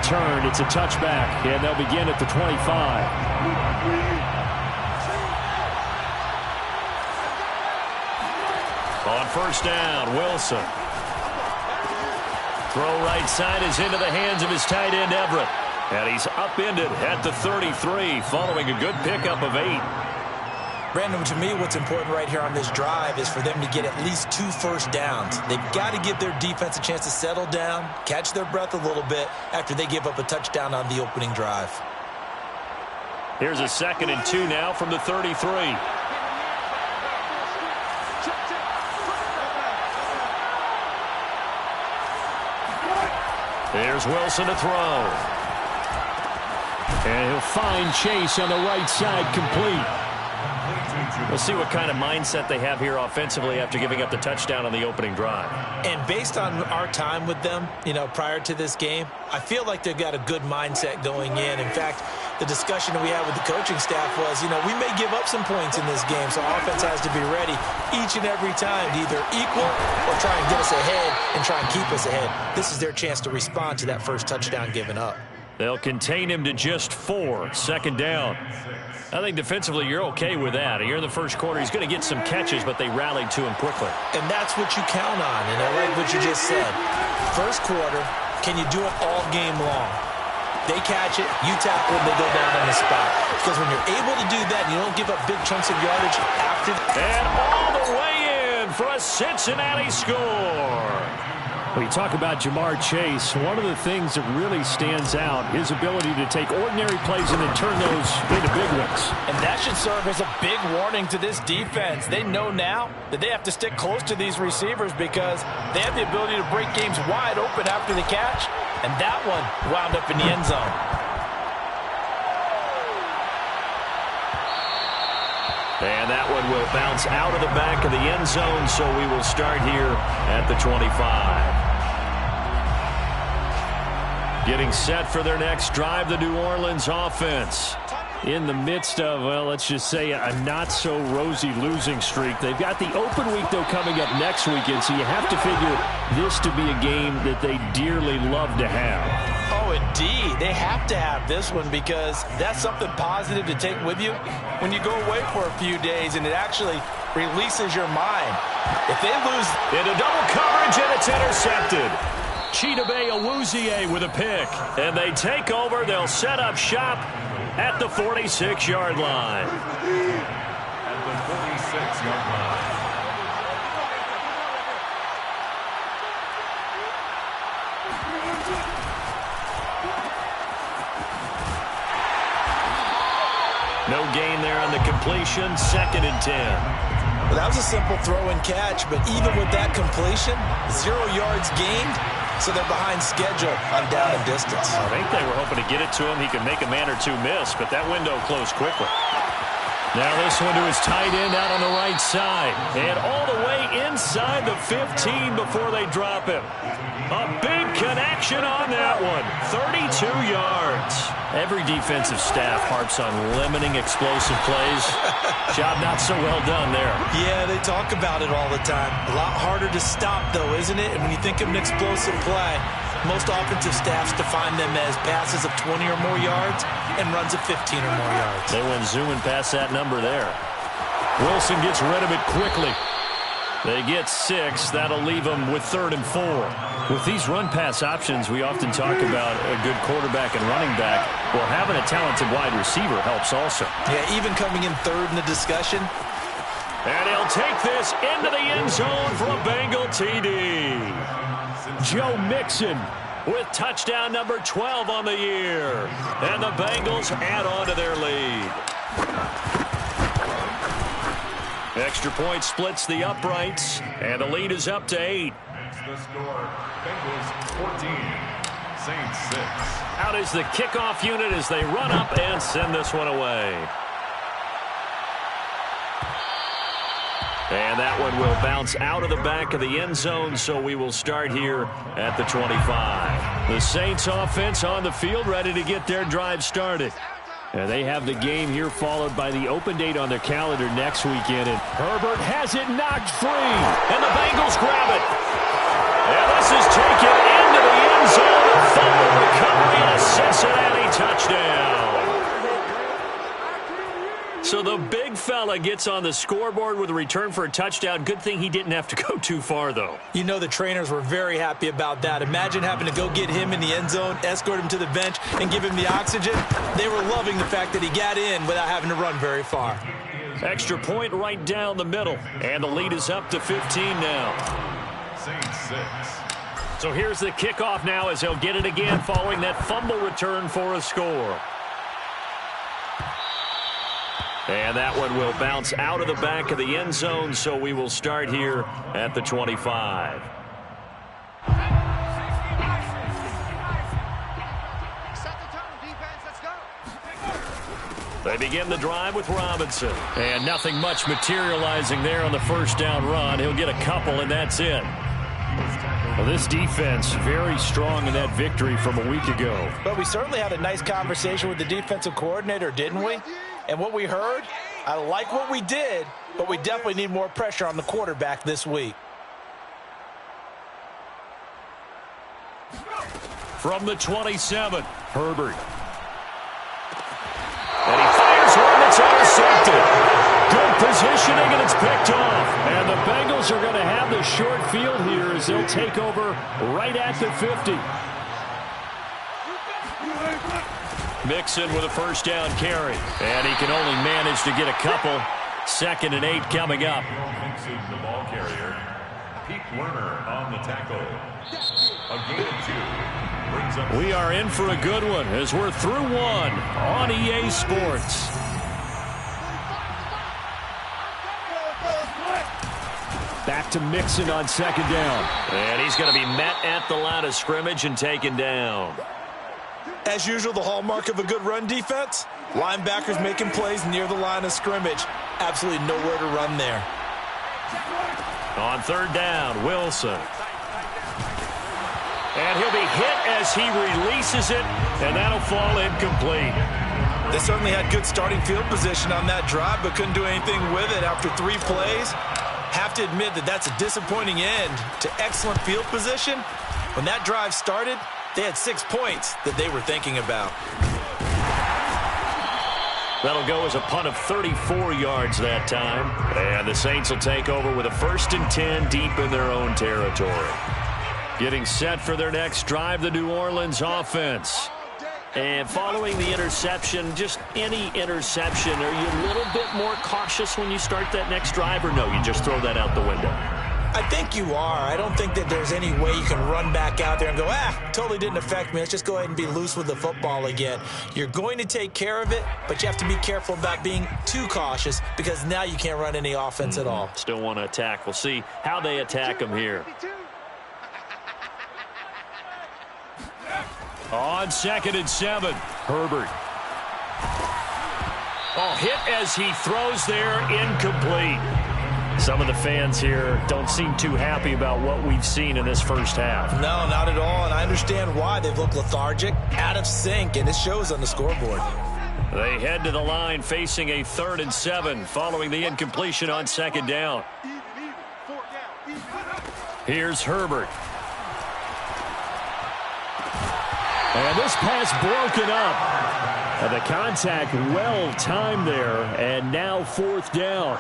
return. It's a touchback, and they'll begin at the 25. On first down, Wilson. Throw right side is into the hands of his tight end, Everett. And he's upended at the 33, following a good pickup of 8. Brandon, to me, what's important right here on this drive is for them to get at least 2 first downs. They've got to give their defense a chance to settle down, catch their breath a little bit after they give up a touchdown on the opening drive. Here's a 2nd and 2 now from the 33. There's Wilson to throw. And he'll find Chase on the right side, complete. We'll see what kind of mindset they have here offensively after giving up the touchdown on the opening drive. And based on our time with them, prior to this game, I feel like they've got a good mindset going in. In fact, the discussion that we had with the coaching staff was, we may give up some points in this game, so offense has to be ready each and every time to either equal or try and get us ahead and try and keep us ahead. This is their chance to respond to that first touchdown given up. They'll contain him to just 4, 2nd down. I think defensively you're okay with that. Here in the first quarter, he's going to get some catches, but they rallied to him quickly. And that's what you count on, and I like what you just said. First quarter, can you do it all game long? They catch it, you tackle it, they go down on the spot. Because when you're able to do that, and you don't give up big chunks of yardage after. And all the way in for a Cincinnati score. When you talk about Jamar Chase, one of the things that really stands out, his ability to take ordinary plays and then turn those into big ones. And that should serve as a big warning to this defense. They know now that they have to stick close to these receivers because they have the ability to break games wide open after the catch. And that one wound up in the end zone. And that one will bounce out of the back of the end zone, so we will start here at the 25. Getting set for their next drive, the New Orleans offense. In the midst of, well, let's just say a not-so-rosy losing streak. They've got the open week, though, coming up next weekend, so you have to figure this to be a game that they dearly love to have. Oh, indeed. They have to have this one because that's something positive to take with you when you go away for a few days, and it actually releases your mind. If they lose into double coverage, and it's intercepted. Chidobe Awuzie with a pick. And they take over. They'll set up shop at the 46-yard line. At the 46-yard line. No gain there on the completion. 2nd and 10. Well, that was a simple throw and catch, but even with that completion, 0 yards gained, so they're behind schedule on down and distance. I think they were hoping to get it to him. He could make a man or two miss, but that window closed quickly. Now this one to his tight end out on the right side. And all the way inside the 15 before they drop him. A big connection on that one. 32 yards. Every defensive staff harps on limiting explosive plays. Job not so well done there. Yeah, they talk about it all the time. A lot harder to stop, though, isn't it? And when you think of an explosive play, most offensive staffs define them as passes of 20 or more yards and runs of 15 or more yards. They went zooming past that number there. Wilson gets rid of it quickly. They get 6. That'll leave them with 3rd and 4. With these run-pass options, we often talk about a good quarterback and running back. Well, having a talented wide receiver helps also. Yeah, even coming in 3rd in the discussion. And he'll take this into the end zone for a Bengal TD. Joe Mixon with touchdown number 12 on the year. And the Bengals add on to their lead. Extra point splits the uprights, and the lead is up to 8. That's the score. Bengals 14, Saints 6. Out is the kickoff unit as they run up and send this one away. And that one will bounce out of the back of the end zone, so we will start here at the 25. The Saints offense on the field, ready to get their drive started. And they have the game here followed by the open date on their calendar next weekend. And Herbert has it knocked free. And the Bengals grab it. And this is taken into the end zone. A fumble recovery and a the big fella gets on the scoreboard with a return for a touchdown. Good thing he didn't have to go too far, though. You know the trainers were very happy about that. Imagine having to go get him in the end zone, escort him to the bench, and give him the oxygen. They were loving the fact that he got in without having to run very far. Extra point right down the middle. And the lead is up to 15 now. Saints 6. So here's the kickoff now as he'll get it again following that fumble return for a score. And that one will bounce out of the back of the end zone, so we will start here at the 25. They begin the drive with Robinson. And nothing much materializing there on the first down run. He'll get a couple, and that's it. Well, this defense very strong in that victory from a week ago. But we certainly had a nice conversation with the defensive coordinator, didn't we? And what we heard, I like what we did, but we definitely need more pressure on the quarterback this week. From the 27, Herbert. And he fires one that's intercepted. Good positioning, and it's picked off. And the Bengals are going to have the short field here as they'll take over right at the 50. Mixon with a first down carry. And he can only manage to get a couple. 2nd and 8 coming up. Mixon, the ball carrier. Pete Werner on the tackle. A gain of 2. Brings up. We are in for a good one as we're through one on EA Sports. Back to Mixon on 2nd down. And he's going to be met at the line of scrimmage and taken down. As usual, the hallmark of a good run defense, linebackers making plays near the line of scrimmage. Absolutely nowhere to run there. On 3rd down, Wilson. And he'll be hit as he releases it, and that'll fall incomplete. They certainly had good starting field position on that drive, but couldn't do anything with it after 3 plays. Have to admit that that's a disappointing end to excellent field position. When that drive started, they had 6 points that they were thinking about. That'll go as a punt of 34 yards that time. And the Saints will take over with a 1st and 10 deep in their own territory. Getting set for their next drive, the New Orleans offense. And following the interception, just any interception, are you a little bit more cautious when you start that next drive, or no, you just throw that out the window? I think you are. I don't think that there's any way you can run back out there and go, totally didn't affect me. Let's just go ahead and be loose with the football again. You're going to take care of it, but you have to be careful about being too cautious because now you can't run any offense at all. Still want to attack. We'll see how they attack them here. On 2nd and 7, Herbert. Oh, hit as he throws there, incomplete. Some of the fans here don't seem too happy about what we've seen in this first half. No, not at all, and I understand why. They've looked lethargic, out of sync, and it shows on the scoreboard. They head to the line facing a 3rd and 7 following the incompletion on 2nd down. Here's Herbert. And this pass broken up. And the contact well timed there. And now 4th down.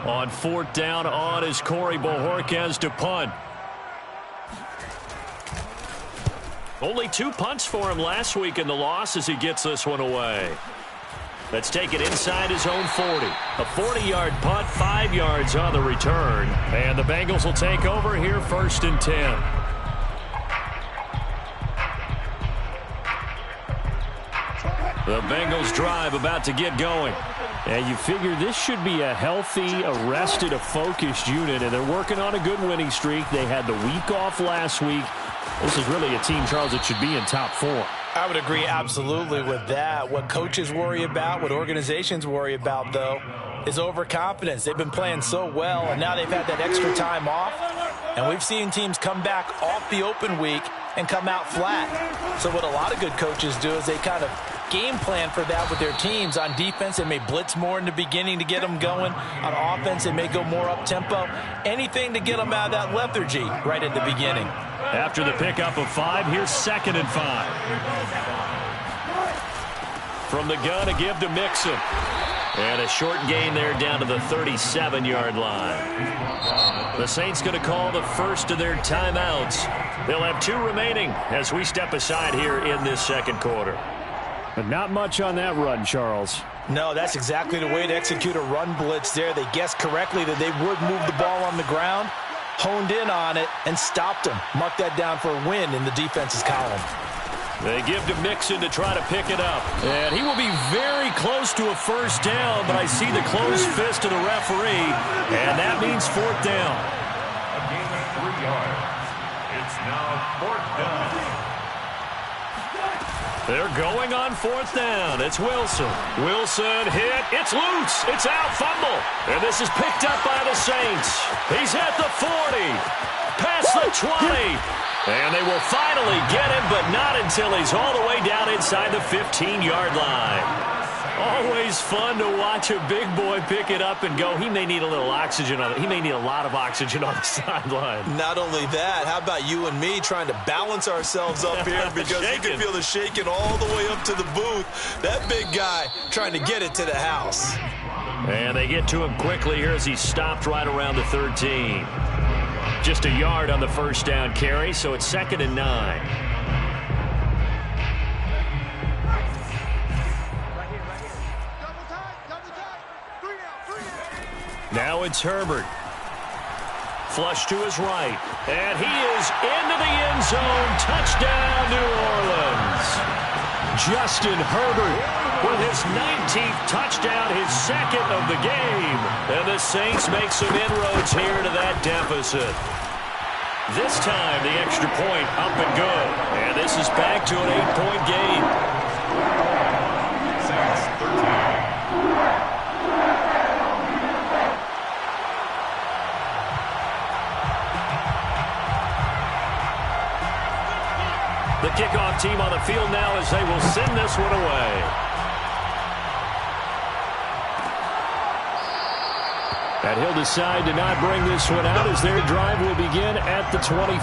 On 4th down on is Corey Bojorquez to punt. Only 2 punts for him last week in the loss as he gets this one away. Let's take it inside his own 40. A 40-yard punt, 5 yards on the return. And the Bengals will take over here 1st and 10. The Bengals drive about to get going. And you figure this should be a healthy, arrested, a focused unit, and they're working on a good winning streak. They had the week off last week. This is really a team, Charles, that should be in top 4. I would agree absolutely with that. What coaches worry about, what organizations worry about, though, is overconfidence. They've been playing so well, and now they've had that extra time off. And we've seen teams come back off the open week and come out flat. So what a lot of good coaches do is they kind of game plan for that with their teams. On defense, they may blitz more in the beginning to get them going. On offense, they may go more up-tempo. Anything to get them out of that lethargy right at the beginning. After the pickup of 5, here's 2nd and 5. From the gun, a give to Mixon. And a short gain there down to the 37-yard line. The Saints going to call the first of their timeouts. They'll have 2 remaining as we step aside here in this second quarter. But not much on that run, Charles. No, that's exactly the way to execute a run blitz there. They guessed correctly that they would move the ball on the ground, honed in on it, and stopped them. Mark that down for a win in the defense's column. They give to Mixon to try to pick it up. And he will be very close to a first down, but I see the closed fist of the referee, and that means 4th down. A gain of 3 yards. It's now 4th down. They're going on 4th down. It's Wilson. Wilson hit. It's loose. It's out. Fumble. And this is picked up by the Saints. He's at the 40. Past the 20. And they will finally get him, but not until he's all the way down inside the 15-yard line. Always fun to watch a big boy pick it up and go. He may need a little oxygen on it. He may need a lot of oxygen on the sideline. Not only that, how about you and me trying to balance ourselves up here because you can feel the shaking all the way up to the booth. That big guy trying to get it to the house. And they get to him quickly here as he stopped right around the 13. Just a yard on the first down carry, so it's 2nd and 9. Now it's Herbert. Flush to his right. And he is into the end zone. Touchdown, New Orleans. Justin Herbert with his 19th touchdown, his 2nd of the game. And the Saints make some inroads here to that deficit. This time, the extra point up and good. And this is back to an 8-point game. Saints 13. The kickoff team on the field now as they will send this one away. And he'll decide to not bring this one out as their drive will begin at the 25.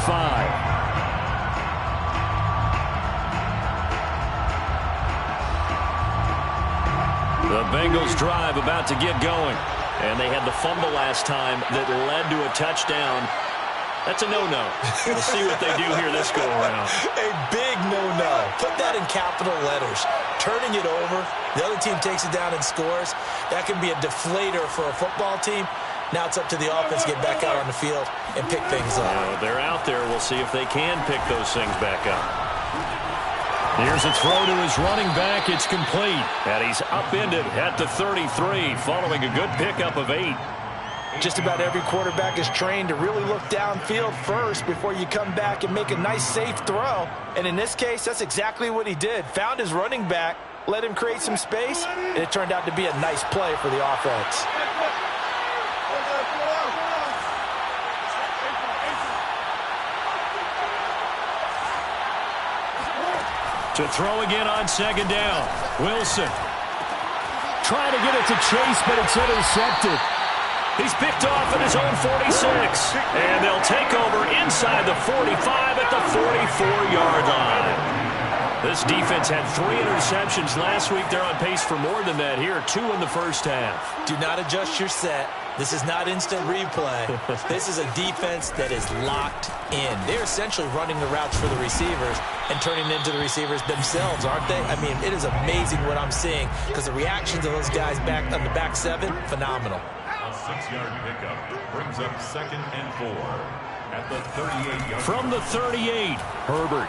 The Bengals drive about to get going. And they had the fumble last time that led to a touchdown. That's a no-no. We'll see what they do here this go-around. A big no-no. Put that in capital letters. Turning it over, the other team takes it down and scores. That can be a deflator for a football team. Now it's up to the offense to get back out on the field and pick things up. They're out there. We'll see if they can pick those things back up. Here's a throw to his running back. It's complete. And he's upended at the 33 following a good pickup of 8. Just about every quarterback is trained to really look downfield first before you come back and make a nice, safe throw. And in this case, that's exactly what he did. Found his running back, let him create some space, and it turned out to be a nice play for the offense. To throw again on 2nd down. Wilson trying to get it to Chase, but it's intercepted. He's picked off at his own 46. And they'll take over inside the 45 at the 44-yard line. This defense had 3 interceptions last week. They're on pace for more than that here. 2 in the first half. Do not adjust your set. This is not instant replay. This is a defense that is locked in. They're essentially running the routes for the receivers and turning into the receivers themselves, aren't they? I mean, it is amazing what I'm seeing because the reactions of those guys back on the back 7, phenomenal. A 6-yard pickup brings up 2nd and 4 at the 38-yard. From the 38, Herbert.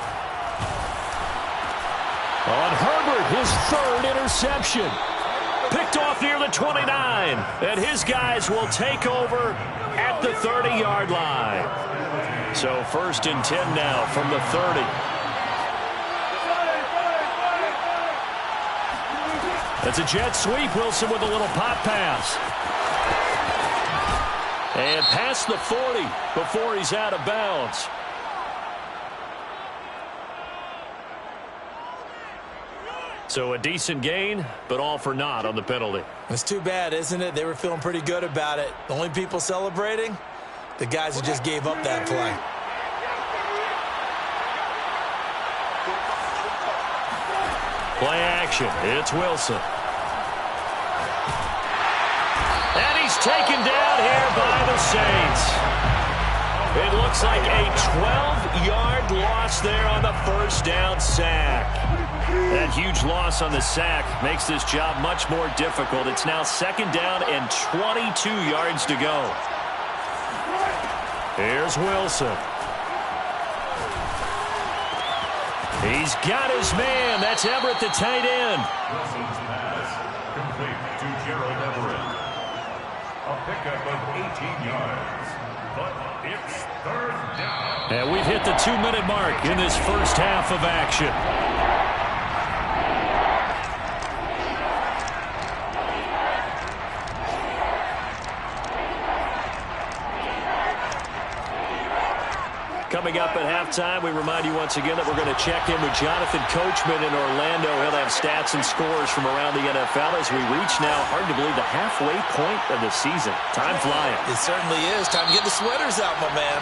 On Herbert, his 3rd interception. Picked off near the 29. And his guys will take over at the 30-yard line. So 1st and 10 now from the 30. That's a jet sweep. Wilson with a little pop pass. And past the 40 before he's out of bounds. So a decent gain, but all for naught on the penalty. It's too bad, isn't it? They were feeling pretty good about it. The only people celebrating, the guys who just gave up that play. Play action. It's Wilson. taken down here by the Saints. It looks like a 12-yard loss there on the first down sack. That huge loss on the sack makes this job much more difficult. It's now second down and 22 yards to go. Here's Wilson. He's got his man. That's Everett, the tight end. Wilson's pass complete to Gerald Everett. A pickup of 18 yards. But it's third down. And we've hit the 2-minute mark in this first half of action. Coming up at halftime, we remind you once again that we're going to check in with Jonathan Coachman in Orlando. He'll have stats and scores from around the NFL as we reach now, hard to believe, the halfway point of the season. Time flying. It certainly is. Time to get the sweaters out, my man.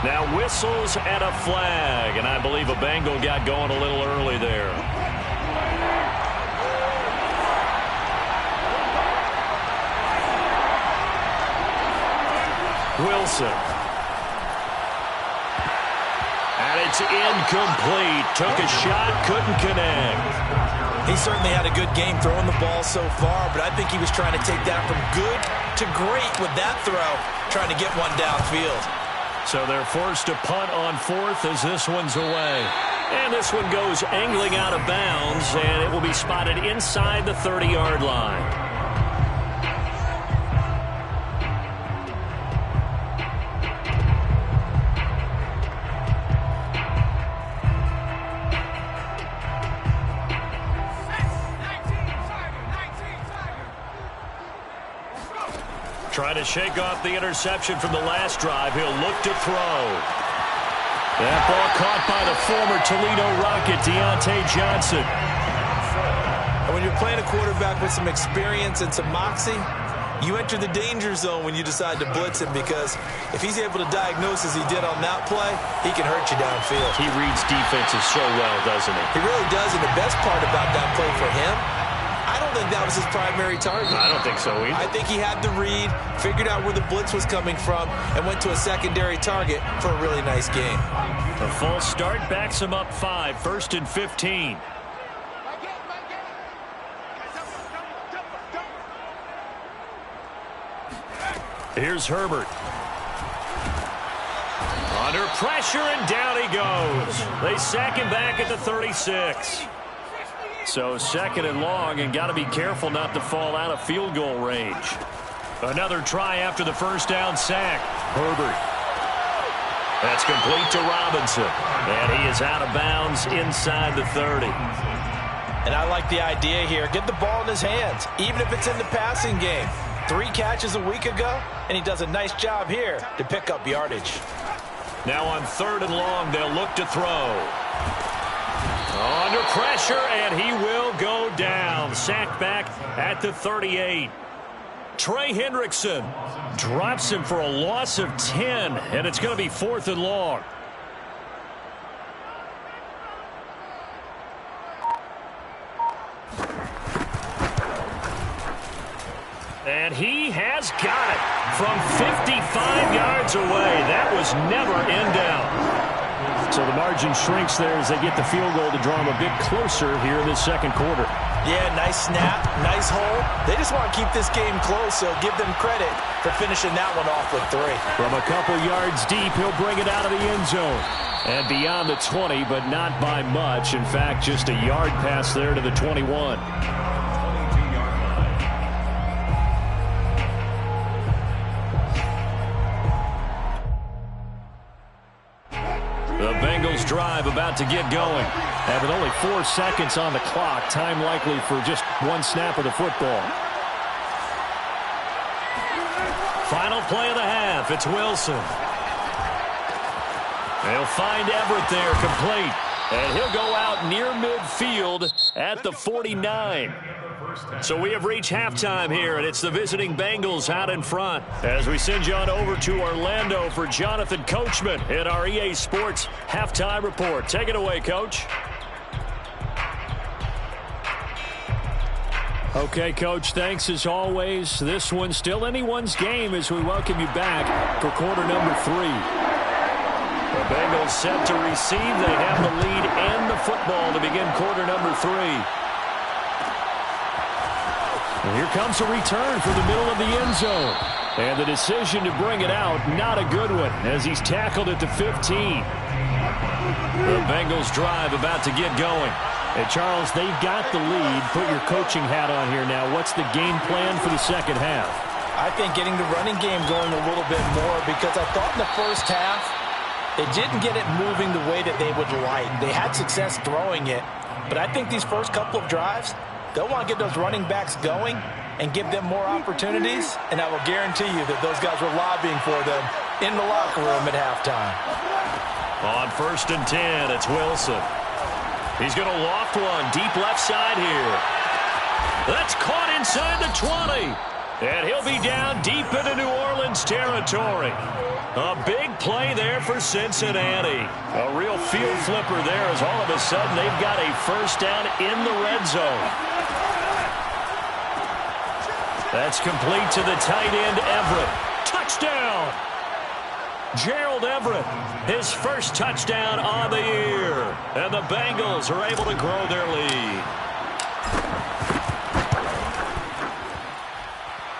Now whistles and a flag, and I believe a Bengal got going a little early there. Wilson. And it's incomplete. Took a shot, couldn't connect. He certainly had a good game throwing the ball so far, but I think he was trying to take that from good to great with that throw, trying to get one downfield. So they're forced to punt on fourth as this one's away. And this one goes angling out of bounds, and it will be spotted inside the 30-yard line. Trying to shake off the interception from the last drive. He'll look to throw. That ball caught by the former Toledo Rocket, Deontay Johnson. And when you're playing a quarterback with some experience and some moxie, you enter the danger zone when you decide to blitz him, because if he's able to diagnose as he did on that play, he can hurt you downfield. He reads defenses so well, doesn't he? He really does, and the best part about that play for him, I don't think that was his primary target. I don't think so either. I think he had the read, figured out where the blitz was coming from, and went to a secondary target for a really nice game. A false start backs him up 5, 1st and 15. Here's Herbert. Under pressure, and down he goes. They sack him back at the 36. So second and long, and got to be careful not to fall out of field goal range. Another try after the first down sack. Herbert. That's complete to Robinson. And he is out of bounds inside the 30. And I like the idea here. Get the ball in his hands, even if it's in the passing game. 3 catches a week ago, and he does a nice job here to pick up yardage. Now on 3rd and long, they'll look to throw. Under pressure, and he will go down. Sacked back at the 38. Trey Hendrickson drops him for a loss of 10, and it's going to be 4th and long. And he has got it from 55 yards away. That was never in doubt. So the margin shrinks there as they get the field goal to draw them a bit closer here in this second quarter. Yeah, nice snap, nice hole. They just want to keep this game close, so give them credit for finishing that one off with 3. From a couple yards deep, he'll bring it out of the end zone. And beyond the 20, but not by much. In fact, just a yard pass there to the 21. The Bengals drive about to get going. And with only 4 seconds on the clock, time likely for just one snap of the football. Final play of the half. It's Wilson. They'll find Everett there, complete. And he'll go out near midfield at the 49. So we have reached halftime here, and it's the visiting Bengals out in front. As we send you on over to Orlando for Jonathan Coachman in our EA Sports Halftime Report. Take it away, Coach. Okay, Coach, thanks as always. This one's still anyone's game as we welcome you back for quarter number 3. The Bengals set to receive. They have the lead and the football to begin quarter number 3. And here comes a return from the middle of the end zone. And the decision to bring it out, not a good one, as he's tackled at the 15. The Bengals drive about to get going. And Charles, they've got the lead. Put your coaching hat on here now. What's the game plan for the second half? I think getting the running game going a little bit more, because I thought in the first half they didn't get it moving the way that they would like. They had success throwing it, but I think these first couple of drives, they'll want to get those running backs going and give them more opportunities, and I will guarantee you that those guys were lobbying for them in the locker room at halftime. On 1st and 10, it's Wilson. He's going to loft one deep left side here. That's caught inside the 20. And he'll be down deep into New Orleans territory. A big play there for Cincinnati. A real field flipper there, as all of a sudden they've got a first down in the red zone. That's complete to the tight end, Everett. Touchdown! Gerald Everett, his first touchdown on the year. And the Bengals are able to grow their lead.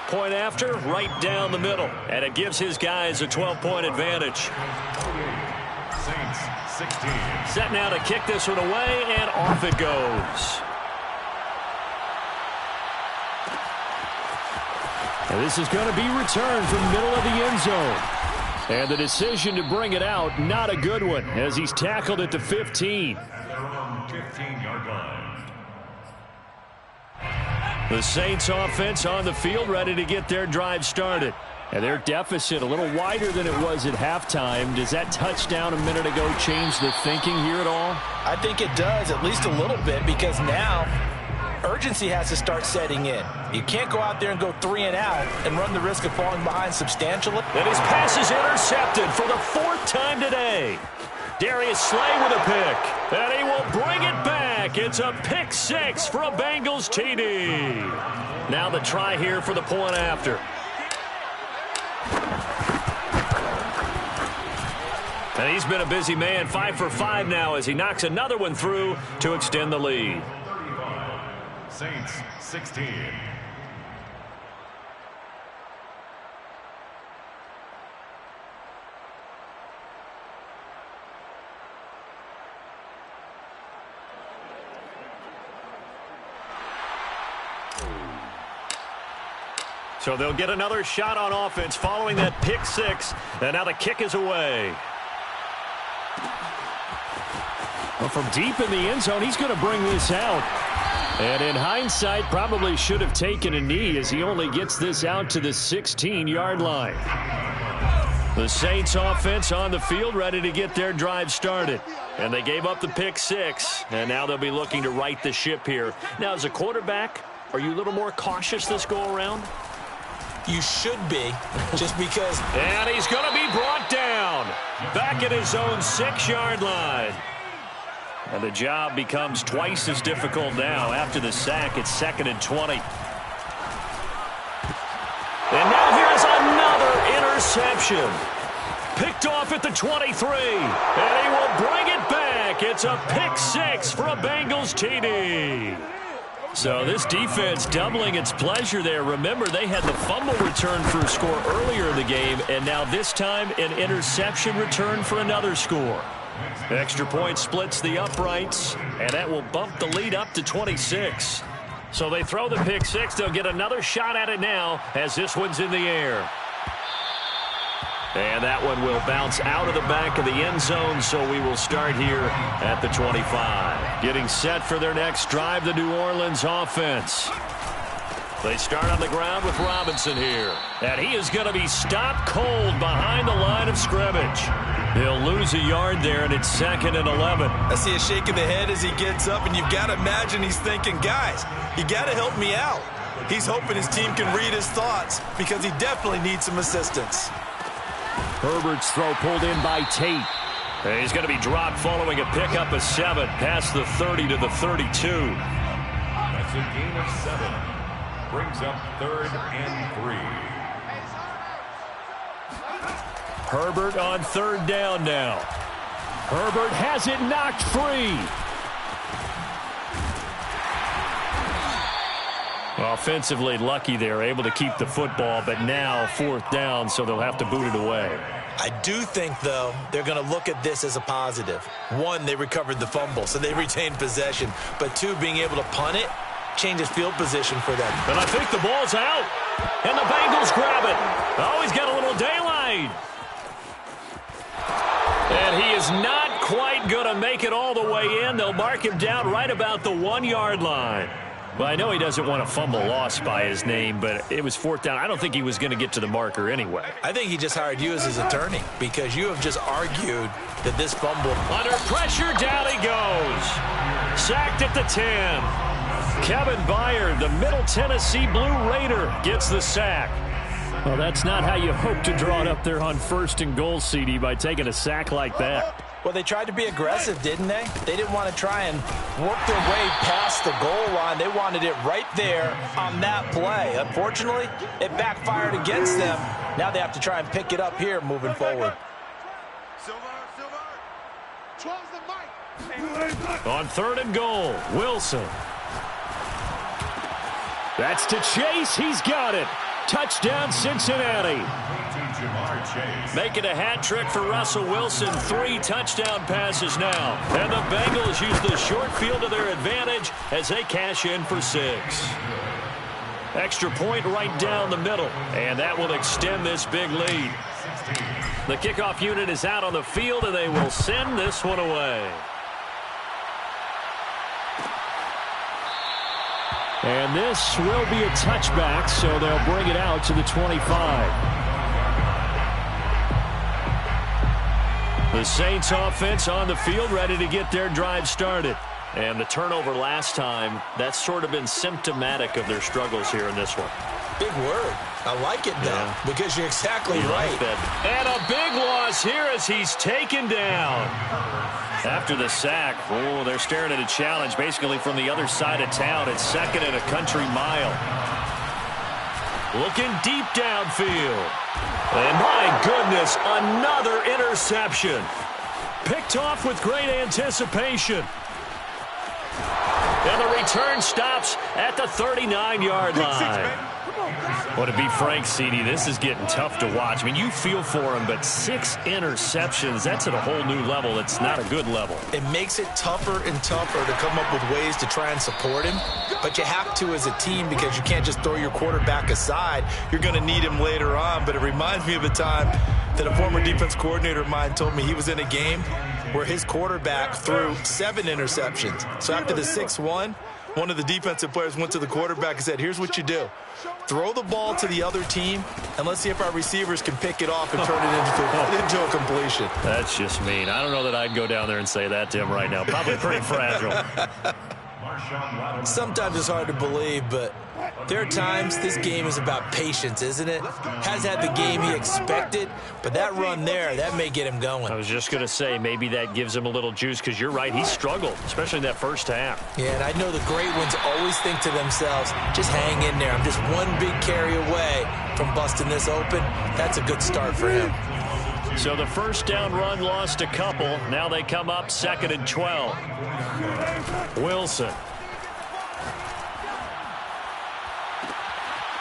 Point after, right down the middle. And it gives his guys a 12-point advantage. Saints 16. Set now to kick this one away, and off it goes. And this is going to be returned from the middle of the end zone. And the decision to bring it out, not a good one, as he's tackled at the 15. They're on 15-yard line. The Saints offense on the field, ready to get their drive started. And their deficit a little wider than it was at halftime. Does that touchdown a minute ago change the thinking here at all? I think it does, at least a little bit, because now urgency has to start setting in. You can't go out there and go 3 and out and run the risk of falling behind substantially. And his pass is intercepted for the 4th time today. Darius Slay with a pick. And he will bring it back. It's a pick 6 for a Bengals TD. Now the try here for the point after. And he's been a busy man, 5 for 5 now as he knocks another one through to extend the lead. Saints 16. So they'll get another shot on offense following that pick 6. And now the kick is away. Well, from deep in the end zone, he's going to bring this out. And in hindsight, probably should have taken a knee as he only gets this out to the 16-yard line. The Saints offense on the field, ready to get their drive started. And they gave up the pick 6, and now they'll be looking to right the ship here. Now, as a quarterback, are you a little more cautious this go-around? You should be, just because. And he's going to be brought down back at his own 6-yard line. And the job becomes twice as difficult now after the sack. It's 2nd and 20. And now here's another interception. Picked off at the 23. And he will bring it back. It's a pick 6 for a Bengals TD. So this defense doubling its pleasure there. Remember, they had the fumble return for a score earlier in the game, and now this time an interception return for another score. Extra point splits the uprights, and that will bump the lead up to 26. So they throw the pick 6. They'll get another shot at it now as this one's in the air. And that one will bounce out of the back of the end zone, so we will start here at the 25. Getting set for their next drive, the New Orleans offense. They start on the ground with Robinson here. And he is going to be stopped cold behind the line of scrimmage. He'll lose a yard there, and it's 2nd and 11. I see a shake of the head as he gets up, and you've got to imagine he's thinking, guys, you got to help me out. He's hoping his team can read his thoughts because he definitely needs some assistance. Herbert's throw pulled in by Tate. And he's going to be dropped following a pickup of 7 past the 30 to the 32. That's a gain of 7. brings up 3rd and 3. Herbert on 3rd down now. Herbert has it knocked free. Offensively lucky they're able to keep the football, but now 4th down, so they'll have to boot it away. I do think, though, they're going to look at this as a positive. 1, they recovered the fumble, so they retained possession. But 2, being able to punt it changes field position for them. And I think the ball's out. And the Bengals grab it. Oh, he's got a little daylight. And he is not quite going to make it all the way in. They'll mark him down right about the 1-yard line. Well, I know he doesn't want a fumble lost by his name, but it was 4th down. I don't think he was going to get to the marker anyway. I think he just hired you as his attorney because you have just argued that this fumble. Under pressure, down he goes. Sacked at the 10. Kevin Byard, the Middle Tennessee Blue Raider, gets the sack. Well, that's not how you hope to draw it up there on 1st and goal, CD, by taking a sack like that. Well, they tried to be aggressive, didn't they? They didn't want to try and work their way past the goal line. They wanted it right there on that play. Unfortunately, it backfired against them. Now they have to try and pick it up here moving forward. On 3rd and goal, Wilson. That's to Chase. He's got it. Touchdown, Cincinnati. Making a hat trick for Russell Wilson. 3 touchdown passes now. And the Bengals use the short field to their advantage as they cash in for 6. Extra point right down the middle. And that will extend this big lead. The kickoff unit is out on the field, and they will send this one away. And this will be a touchback, so they'll bring it out to the 25. The Saints offense on the field, ready to get their drive started. And the turnover last time, that's sort of been symptomatic of their struggles here in this one. Big word. I like it, though, because you're exactly right. Like and a big loss here as he's taken down. After the sack, oh, they're staring at a challenge basically from the other side of town. It's 2nd and a country mile. Looking deep downfield. And my goodness, another interception. Picked off with great anticipation. And the return stops at the 39-yard line. Well, to be frank, CD, this is getting tough to watch. I mean, you feel for him, but 6 interceptions, that's at a whole new level. It's not a good level. It makes it tougher and tougher to come up with ways to try and support him. But you have to as a team because you can't just throw your quarterback aside. You're going to need him later on. But it reminds me of a time that a former defense coordinator of mine told me he was in a game where his quarterback threw 7 interceptions. So after the 6-1, one of the defensive players went to the quarterback and said, here's what you do. Throw the ball to the other team, and let's see if our receivers can pick it off and turn it into a completion. That's just mean. I don't know that I'd go down there and say that to him right now. Probably pretty fragile. Sometimes it's hard to believe, but there are times this game is about patience, isn't it? Has had the game he expected, but that run there, that may get him going. I was just going to say maybe that gives him a little juice because you're right, he struggled, especially in that first half. Yeah, and I know the great ones always think to themselves, just hang in there. I'm just one big carry away from busting this open. That's a good start for him. So the first down run lost a couple. Now they come up 2nd and 12. Wilson.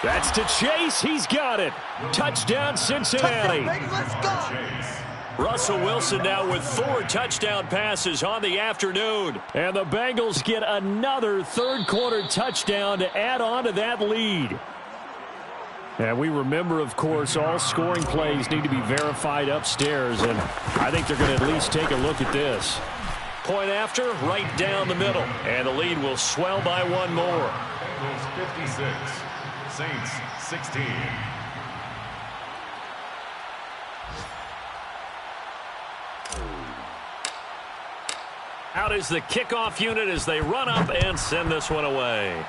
That's to Chase. He's got it. Touchdown, Cincinnati. Let's go. Russell Wilson now with 4 touchdown passes on the afternoon. And the Bengals get another third-quarter touchdown to add on to that lead. And we remember, of course, all scoring plays need to be verified upstairs, and I think they're going to at least take a look at this. Point after, right down the middle, and the lead will swell by 1 more. Bengals 56, Saints 16. Out is the kickoff unit as they run up and send this one away.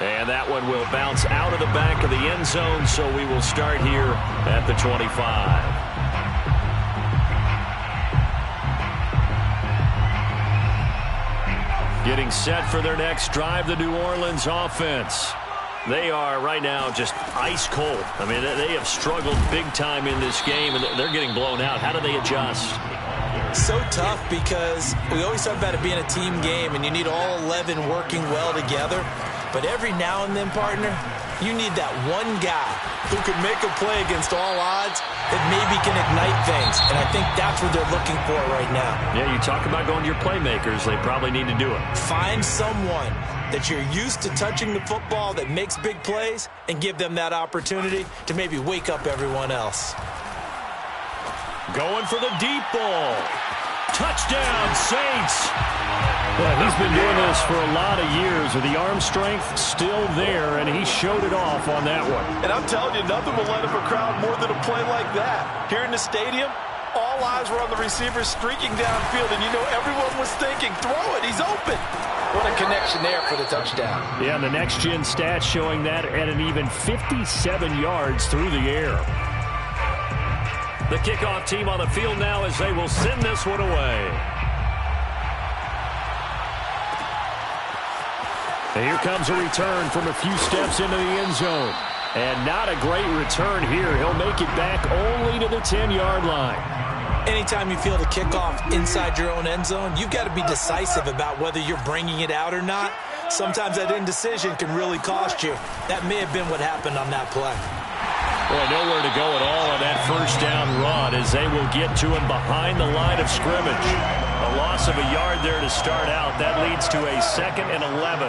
And that one will bounce out of the back of the end zone, so we will start here at the 25. Getting set for their next drive, the New Orleans offense. They are right now just ice cold. I mean, they have struggled big time in this game, and they're getting blown out. How do they adjust? So tough because we always talk about it being a team game, and you need all 11 working well together. But every now and then, partner, you need that one guy who can make a play against all odds that maybe can ignite things. And I think that's what they're looking for right now. Yeah, you talk about going to your playmakers. They probably need to do it. Find someone that you're used to touching the football that makes big plays and give them that opportunity to maybe wake up everyone else. Going for the deep ball. Touchdown, Saints. Well, he's been doing this for a lot of years with the arm strength still there, and he showed it off on that one. And I'm telling you, nothing will light up a crowd more than a play like that. Here in the stadium, all eyes were on the receiver streaking downfield, and you know everyone was thinking, throw it, he's open. What a connection there for the touchdown. Yeah, and the next-gen stats showing that at an even 57 yards through the air. The kickoff team on the field now as they will send this one away. And here comes a return from a few steps into the end zone. And not a great return here. He'll make it back only to the 10-yard line. Anytime you feel the kickoff inside your own end zone, you've got to be decisive about whether you're bringing it out or not. Sometimes that indecision can really cost you. That may have been what happened on that play. Well, nowhere to go at all on that first down run as they will get to him behind the line of scrimmage. A loss of a yard there to start out. That leads to a 2nd and 11.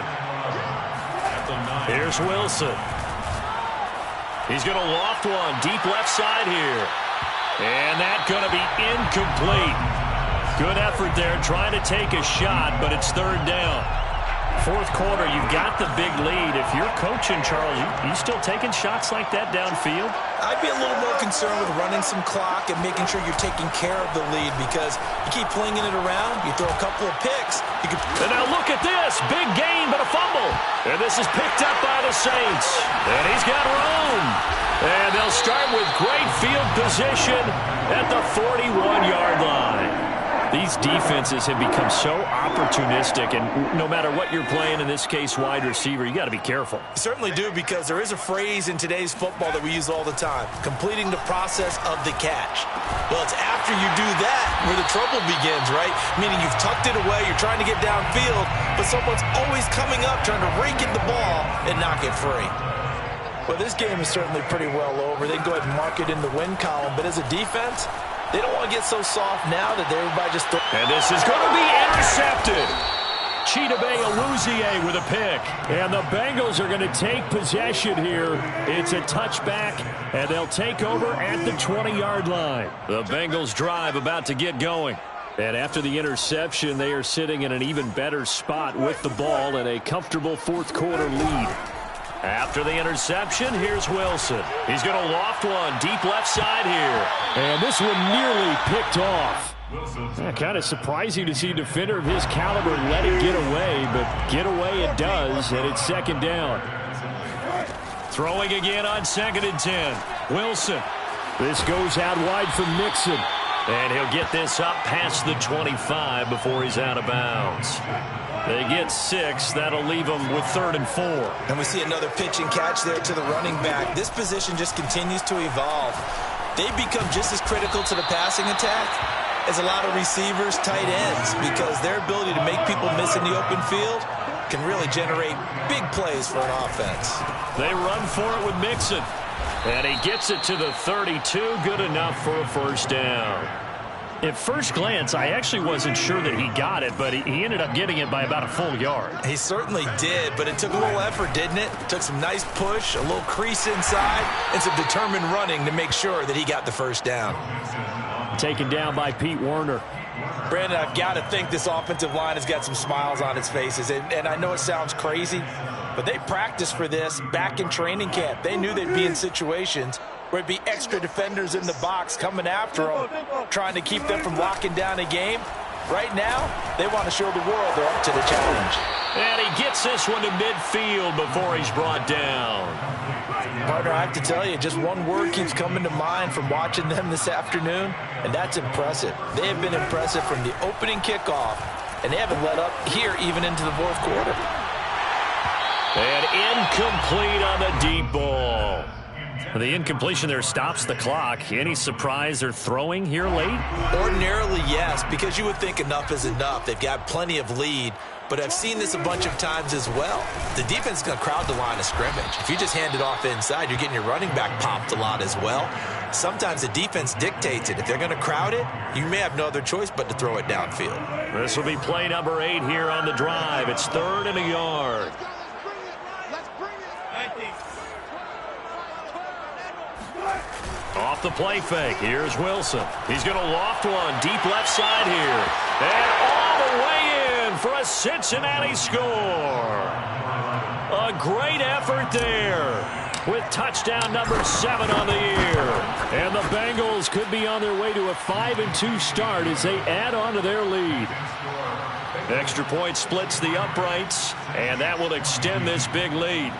Here's Wilson. He's going to loft one deep left side here. And that's going to be incomplete. Good effort there trying to take a shot, but it's 3rd down. 4th quarter, you've got the big lead. If you're coaching, Charles, you still taking shots like that downfield? I'd be a little more concerned with running some clock and making sure you're taking care of the lead because you keep flinging it around, you throw a couple of picks. And now look at this. Big gain, but a fumble. And this is picked up by the Saints. And he's got room. And they'll start with great field position at the 41-yard line. These defenses have become so opportunistic, and no matter what you're playing, in this case wide receiver, you got to be careful. You certainly do, because there is a phrase in today's football that we use all the time, completing the process of the catch. Well, it's after you do that where the trouble begins, right? Meaning you've tucked it away, you're trying to get downfield, but someone's always coming up trying to rake in the ball and knock it free. Well, this game is certainly pretty well over. They can go ahead and mark it in the win column, but as a defense, they don't want to get so soft now that everybody just... And this is going to be intercepted. Chidobe Awuzie with a pick. And the Bengals are going to take possession here. It's a touchback, and they'll take over at the 20-yard line. The Bengals drive about to get going. And after the interception, they are sitting in an even better spot with the ball and a comfortable 4th quarter lead. After the interception, here's Wilson. He's going to loft one deep left side here. And this one nearly picked off. Kind of surprising to see a defender of his caliber let it get away, but get away it does, and it's 2nd down. Throwing again on 2nd and 10. Wilson. This goes out wide from Mixon. And he'll get this up past the 25 before he's out of bounds. They get 6. That'll leave them with 3rd and 4. And we see another pitch and catch there to the running back. This position just continues to evolve. They become just as critical to the passing attack as a lot of receivers, tight ends, because their ability to make people miss in the open field can really generate big plays for an offense. They run for it with Mixon. And he gets it to the 32. Good enough for a 1st down. At first glance, I actually wasn't sure that he got it, but he ended up getting it by about a full yard. He certainly did, but it took a little effort, didn't it? Took some nice push, a little crease inside, and some determined running to make sure that he got the 1st down. Taken down by Pete Werner. Brandon, I've got to think this offensive line has got some smiles on its faces, and I know it sounds crazy, but they practiced for this back in training camp. They knew they'd be in situations where it'd be extra defenders in the box coming after them, trying to keep them from locking down a game. Right now, they want to show the world they're up to the challenge. And he gets this one to midfield before he's brought down. Partner, I have to tell you, just one word keeps coming to mind from watching them this afternoon, and that's impressive. They have been impressive from the opening kickoff and they haven't let up here even into the fourth quarter. And incomplete on the deep ball. The incompletion there stops the clock. Any surprise they're throwing here late? Ordinarily, yes, because you would think enough is enough. They've got plenty of lead, but I've seen this a bunch of times as well. The defense is going to crowd the line of scrimmage. If you just hand it off inside, you're getting your running back popped a lot as well. Sometimes the defense dictates it. If they're going to crowd it, you may have no other choice but to throw it downfield. This will be play number 8 here on the drive. It's 3rd and a yard. Off the play fake, here's Wilson. He's going to loft one, deep left side here. And all the way in for a Cincinnati score. A great effort there with touchdown number 7 on the year. And the Bengals could be on their way to a 5-2 start as they add on to their lead. Extra point splits the uprights, and that will extend this big lead.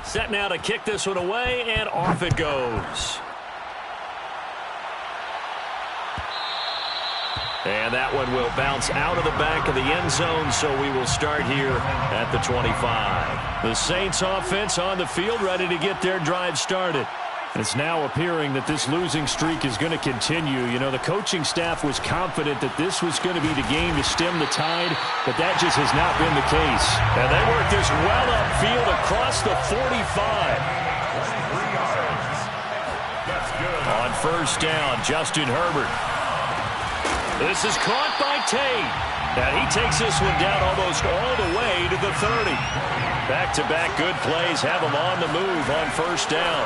Set now to kick this one away, and off it goes. And that one will bounce out of the back of the end zone, so we will start here at the 25. The Saints offense on the field, ready to get their drive started. It's now appearing that this losing streak is going to continue. You know, the coaching staff was confident that this was going to be the game to stem the tide, but that just has not been the case. And they work this well upfield across the 45. On first down, Justin Herbert. This is caught by Tate. And he takes this one down almost all the way to the 30. Back-to-back good plays have him on the move on first down.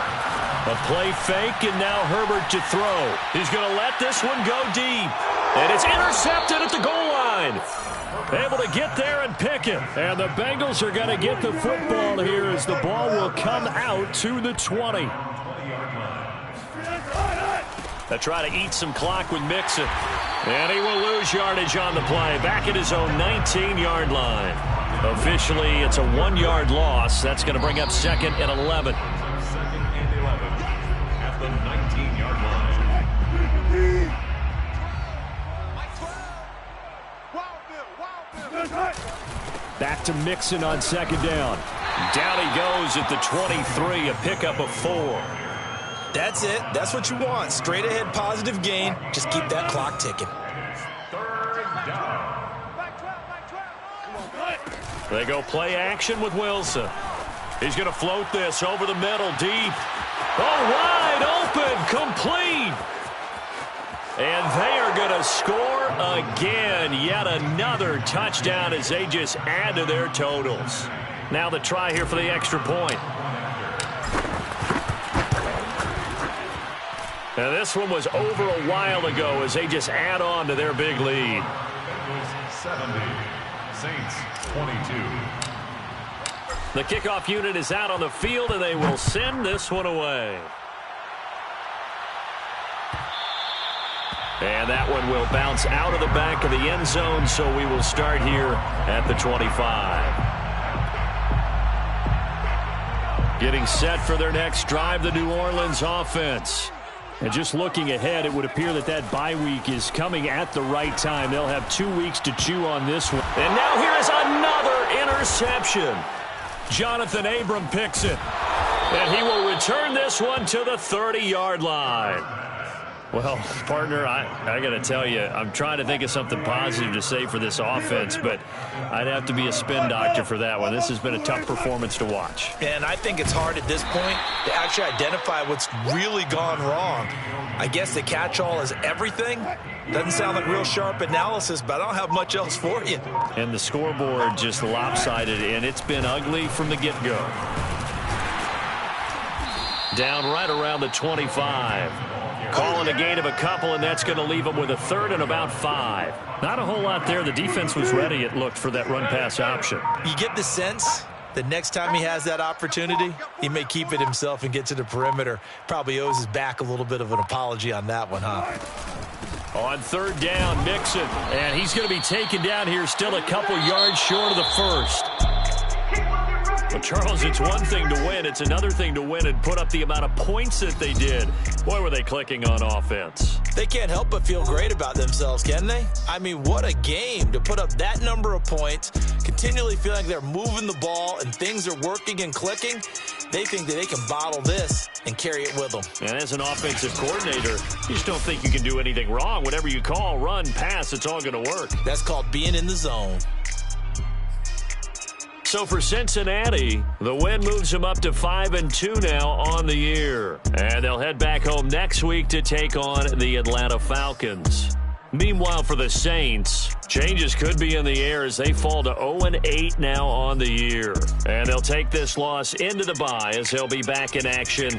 A play fake, and now Herbert to throw. He's going to let this one go deep. And it's intercepted at the goal line. Able to get there and pick it. And the Bengals are going to get the football here as the ball will come out to the 20. They try to eat some clock with Mixon. And he will lose yardage on the play. Back at his own 19-yard line. Officially, it's a 1-yard loss. That's going to bring up 2nd and 11. Back to Mixon on second down. Down he goes at the 23, a pickup of 4. That's it. That's what you want. Straight ahead positive gain. Just keep that clock ticking. They go play action with Wilson. He's going to float this over the middle, deep. Oh, wide open, complete. And they are going to score again. Yet another touchdown as they just add to their totals. Now the try here for the extra point. Now this one was over a while ago as they just add on to their big lead. 70, Saints 22. The kickoff unit is out on the field, and they will send this one away. And that one will bounce out of the back of the end zone, so we will start here at the 25. Getting set for their next drive, the New Orleans offense. And just looking ahead, it would appear that that bye week is coming at the right time. They'll have 2 weeks to chew on this one. And now here is another interception. Jonathan Abram picks it. And he will return this one to the 30-yard line. Well, partner, I got to tell you, I'm trying to think of something positive to say for this offense, but I'd have to be a spin doctor for that one. This has been a tough performance to watch. And I think it's hard at this point to actually identify what's really gone wrong. I guess the catch-all is everything. Doesn't sound like real sharp analysis, but I don't have much else for you. And the scoreboard just lopsided, and it's been ugly from the get-go. Down right around the 25. Calling a gain of a couple, and that's going to leave them with a 3rd and about 5. Not a whole lot there. The defense was ready, it looked, for that run-pass option. You get the sense that next time he has that opportunity, he may keep it himself and get to the perimeter. Probably owes his back a little bit of an apology on that one, huh? On 3rd down, Mixon. And he's going to be taken down here, still a couple yards short of the first. Well, Charles, it's one thing to win. It's another thing to win and put up the amount of points that they did. Boy, were they clicking on offense. They can't help but feel great about themselves, can they? I mean, what a game to put up that number of points, continually feeling like they're moving the ball and things are working and clicking. They think that they can bottle this and carry it with them. And as an offensive coordinator, you just don't think you can do anything wrong. Whatever you call, run, pass, it's all going to work. That's called being in the zone. So for Cincinnati, the win moves them up to 5-2 now on the year. And they'll head back home next week to take on the Atlanta Falcons. Meanwhile, for the Saints, changes could be in the air as they fall to 0-8 now on the year. And they'll take this loss into the bye as they'll be back in action